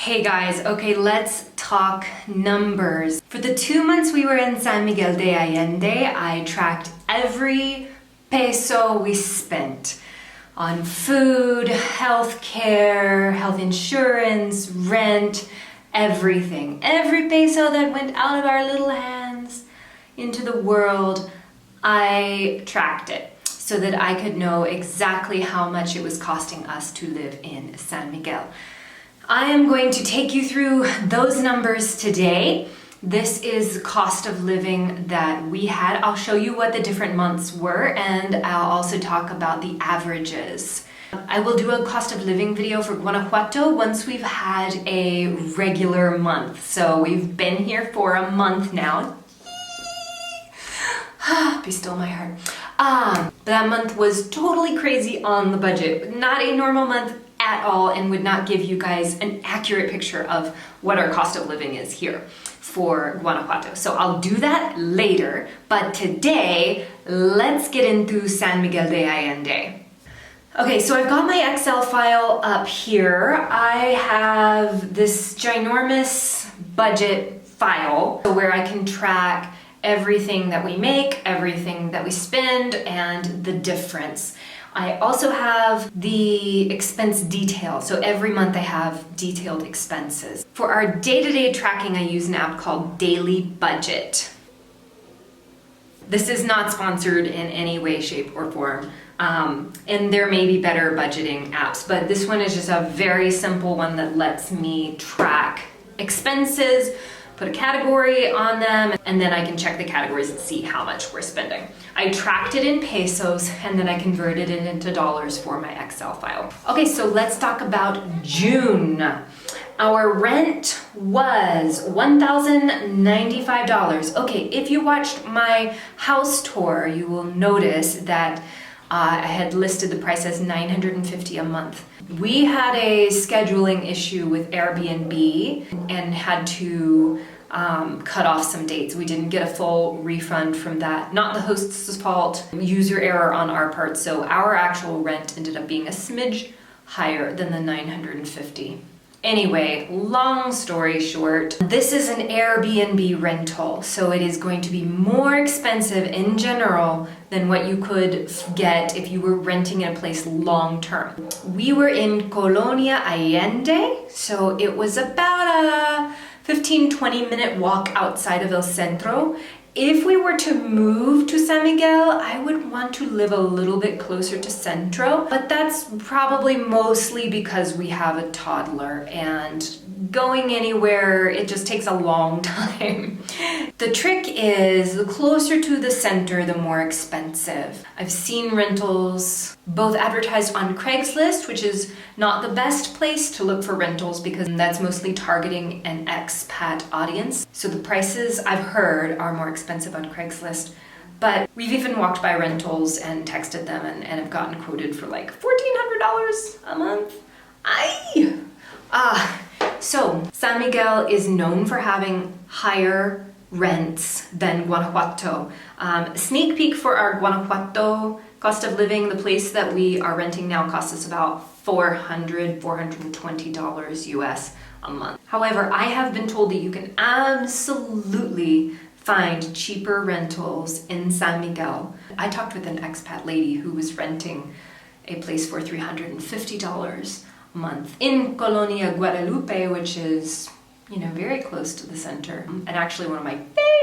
Hey guys, okay, let's talk numbers. For the 2 months we were in San Miguel de Allende, I tracked every peso we spent on food, healthcare, health insurance, rent, everything. Every peso that went out of our little hands into the world, I tracked it so that I could know exactly how much it was costing us to live in San Miguel. I am going to take you through those numbers today. This is the cost of living that we had. I'll show you what the different months were, and I'll also talk about the averages. I will do a cost of living video for Guanajuato once we've had a regular month. So we've been here for a month now. Be still my heart. That month was totally crazy on the budget. Not a normal month at all, and would not give you guys an accurate picture of what our cost of living is here for Guanajuato. So I'll do that later, but today, let's get into San Miguel de Allende. Okay, so I've got my Excel file up here. I have this ginormous budget file where I can track everything that we make, everything that we spend, and the difference. I also have the expense detail. So every month I have detailed expenses. For our day-to-day tracking, I use an app called Daily Budget. This is not sponsored in any way, shape, or form. And there may be better budgeting apps, but this one is just a very simple one that lets me track expenses, put a category on them, and then I can check the categories and see how much we're spending. I tracked it in pesos, and then I converted it into dollars for my Excel file. Okay, so let's talk about June. Our rent was $1,095. Okay, if you watched my house tour, you will notice that I had listed the price as $950 a month. We had a scheduling issue with Airbnb and had to cut off some dates. We didn't get a full refund from that. Not the host's fault, user error on our part. So our actual rent ended up being a smidge higher than the $950. Anyway, long story short, this is an Airbnb rental, so it is going to be more expensive in general than what you could get if you were renting in a place long term. We were in Colonia Allende, so it was about a 15-20 minute walk outside of El Centro. If we were to move to San Miguel, I would want to live a little bit closer to Centro, but that's probably mostly because we have a toddler and going anywhere, it just takes a long time. The trick is the closer to the center, the more expensive. I've seen rentals both advertised on Craigslist, which is not the best place to look for rentals because that's mostly targeting an expat audience. So the prices I've heard are more expensive on Craigslist, but we've even walked by rentals and texted them and have gotten quoted for like $1,400 a month. So San Miguel is known for having higher rents than Guanajuato. Sneak peek for our Guanajuato cost of living, the place that we are renting now costs us about $420 US a month. However, I have been told that you can absolutely find cheaper rentals in San Miguel. I talked with an expat lady who was renting a place for $350 a month in Colonia Guadalupe, which is, very close to the center, and actually one of my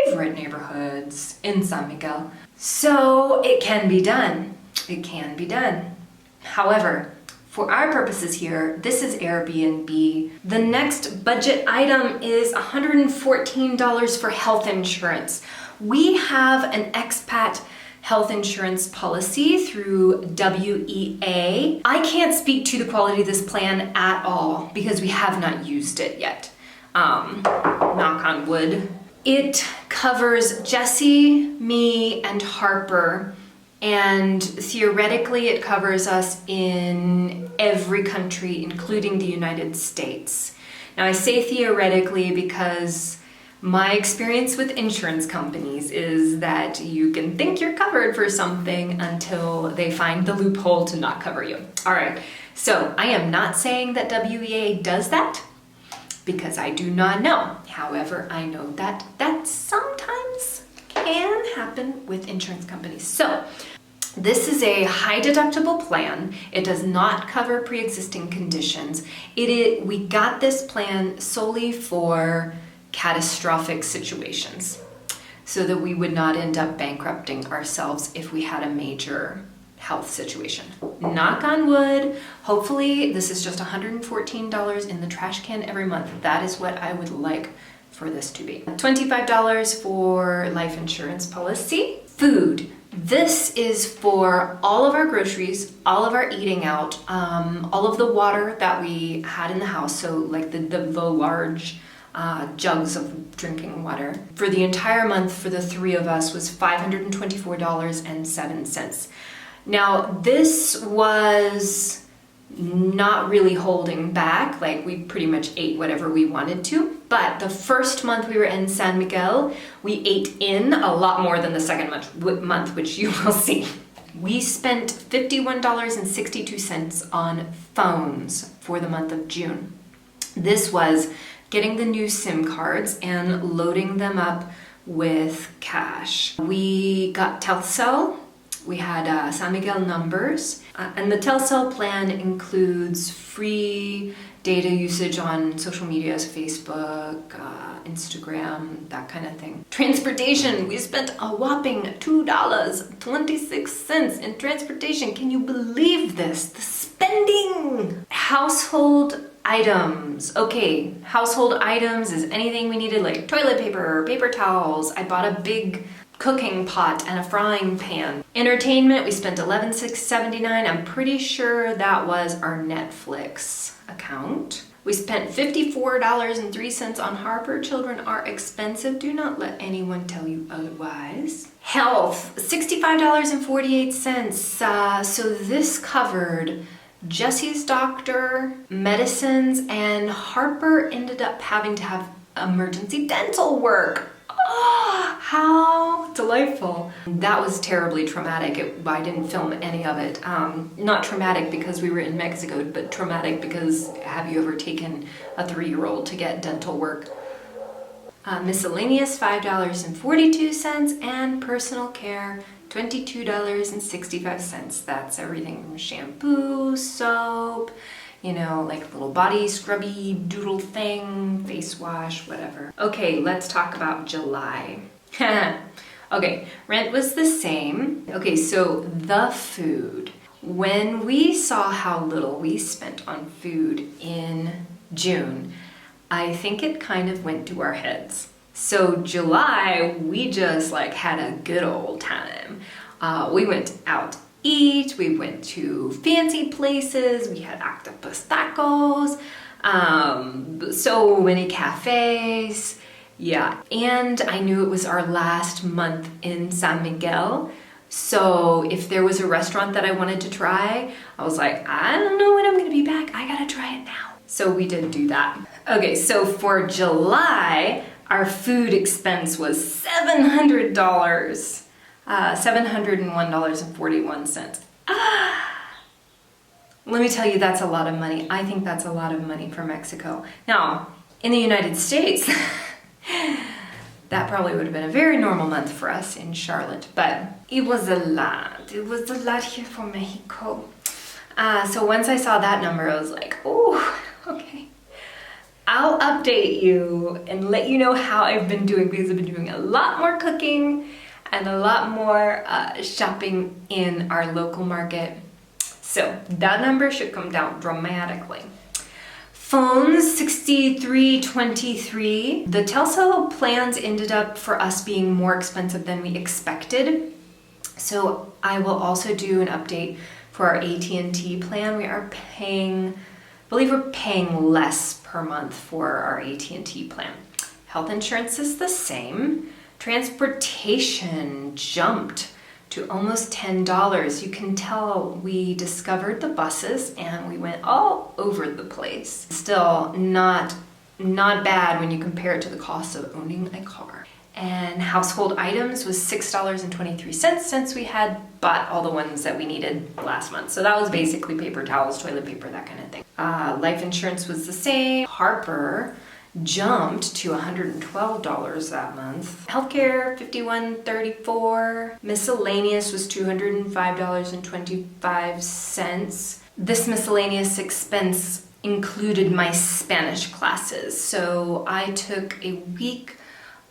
favorite neighborhoods in San Miguel. So it can be done. It can be done. However, for our purposes here, this is Airbnb. The next budget item is $114 for health insurance. We have an expat health insurance policy through WEA. I can't speak to the quality of this plan at all because we have not used it yet. Knock on wood. It covers Jesse, me, and Harper, and theoretically it covers us in every country, including the United States. Now I say theoretically because my experience with insurance companies is that you can think you're covered for something until they find the loophole to not cover you. All right, so I am not saying that WEA does that. because I do not know. However, I know that that sometimes can happen with insurance companies. So this is a high deductible plan. It does not cover pre-existing conditions. We got this plan solely for catastrophic situations so that we would not end up bankrupting ourselves if we had a major health situation. Knock on wood. Hopefully this is just $114 in the trash can every month. That is what I would like for this to be. $25 for life insurance policy. Food. This is for all of our groceries, all of our eating out, all of the water that we had in the house. So like the large jugs of drinking water. For the entire month for the three of us was $524.07. Now this was not really holding back, like we pretty much ate whatever we wanted to, but the first month we were in San Miguel, we ate in a lot more than the second month, which you will see. We spent $51.62 on phones for the month of June. This was getting the new SIM cards and loading them up with cash. We got Telcel. We had San Miguel numbers, and the Telcel plan includes free data usage on social medias, Facebook, Instagram, that kind of thing. Transportation, we spent a whopping $2.26 in transportation. Can you believe this? The spending! Household items. Okay, household items is anything we needed, like toilet paper, paper towels. I bought a big cooking pot and a frying pan. Entertainment, we spent $11.79. I'm pretty sure that was our Netflix account. We spent $54.03 on Harper. Children are expensive. Do not let anyone tell you otherwise. Health, $65.48. So this covered Jesse's doctor, medicines, and Harper ended up having to have emergency dental work. Oh, how delightful. That was terribly traumatic. I didn't film any of it. Not traumatic because we were in Mexico, but traumatic because have you ever taken a 3-year-old to get dental work? Miscellaneous, $5.42, and personal care, $22.65. That's everything from shampoo, soap, you know, like little body scrubby doodle thing, face wash, whatever. Okay, let's talk about July. Okay, rent was the same. Okay, so the food. When we saw how little we spent on food in June, I think it kind of went to our heads. So July, we just like had a good old time. We went out to eat, we went to fancy places, we had octopus tacos, so many cafes, yeah. And I knew it was our last month in San Miguel, so if there was a restaurant that I wanted to try, I was like, I don't know when I'm gonna be back, I gotta try it now. So we did do that. Okay, so for July, our food expense was $700. $701.41. Let me tell you, that's a lot of money. I think that's a lot of money for Mexico. Now, in the United States, that probably would have been a very normal month for us in Charlotte, but it was a lot. It was a lot here for Mexico. So once I saw that number, I was like, oh, okay. I'll update you and let you know how I've been doing, because I've been doing a lot more cooking and a lot more shopping in our local market. So that number should come down dramatically. Phones, $63.23. The Telcel plans ended up for us being more expensive than we expected. So I will also do an update for our AT&T plan. We are paying, I believe we're paying less per month for our AT&T plan. Health insurance is the same. Transportation jumped to almost $10. You can tell we discovered the buses and we went all over the place. Still not bad when you compare it to the cost of owning a car. And household items was $6.23 since we had bought all the ones that we needed last month. So that was basically paper towels, toilet paper, that kind of thing. Life insurance was the same. Harper jumped to $112 that month. Healthcare, $51.34. Miscellaneous was $205.25. This miscellaneous expense included my Spanish classes. So I took a week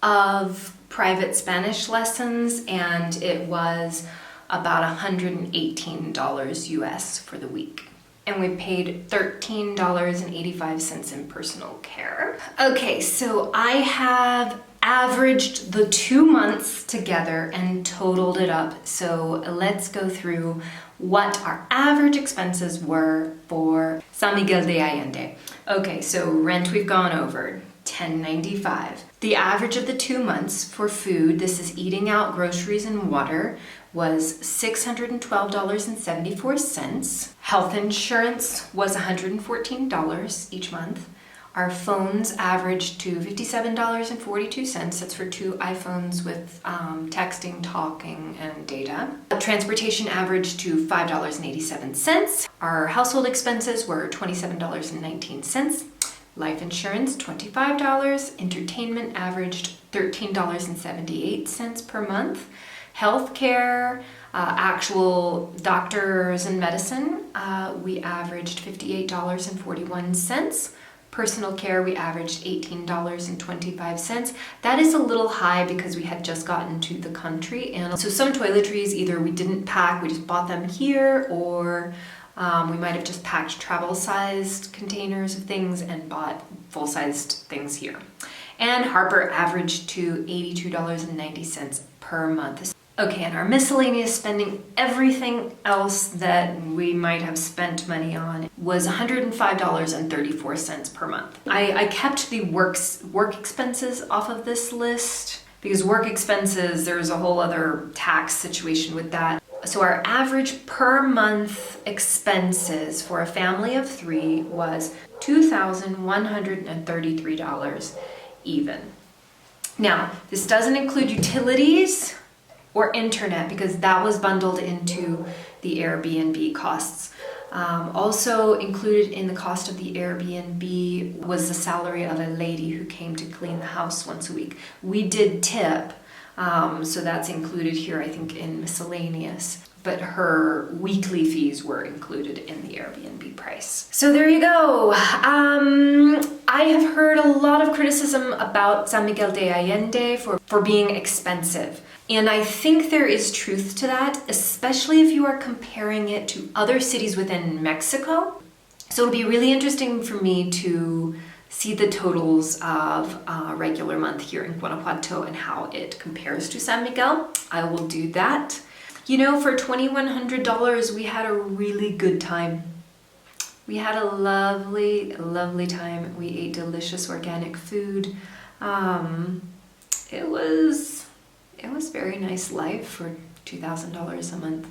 of private Spanish lessons, and it was about $118 US for the week. And we paid $13.85 in personal care. Okay, so I have averaged the 2 months together and totaled it up. So let's go through what our average expenses were for San Miguel de Allende. Okay, so rent we've gone over, $10.95. The average of the 2 months for food, this is eating out, groceries, and water, was $612.74. Health insurance was $114 each month. Our phones averaged to $57.42. That's for 2 iPhones with texting, talking, and data. Transportation averaged to $5.87. Our household expenses were $27.19. Life insurance, $25. Entertainment averaged $13.78 per month. Healthcare, actual doctors and medicine, we averaged $58.41. Personal care, we averaged $18.25. That is a little high because we had just gotten to the country, and so some toiletries either we didn't pack, we just bought them here, or we might have just packed travel-sized containers of things and bought full-sized things here. And Harper averaged to $82.90 per month. Okay, and our miscellaneous spending, everything else that we might have spent money on, was $105.34 per month. I kept the work expenses off of this list because work expenses, there's a whole other tax situation with that. So our average per month expenses for a family of 3 was $2,133 even. Now, this doesn't include utilities or internet because that was bundled into the Airbnb costs. Also included in the cost of the Airbnb was the salary of a lady who came to clean the house once a week. We did tip, so that's included here, I think, in miscellaneous, but her weekly fees were included in the Airbnb price. So there you go. I have heard a lot of criticism about San Miguel de Allende for being expensive. And I think there is truth to that, especially if you are comparing it to other cities within Mexico. So it'll be really interesting for me to see the totals of a regular month here in Guanajuato and how it compares to San Miguel. I will do that. You know, for $2,100, we had a really good time. We had a lovely, lovely time. We ate delicious organic food. It was very nice life for $2,000 a month.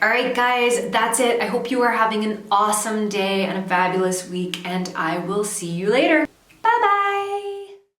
All right, guys, that's it. I hope you are having an awesome day and a fabulous week, and I will see you later. Bye-bye.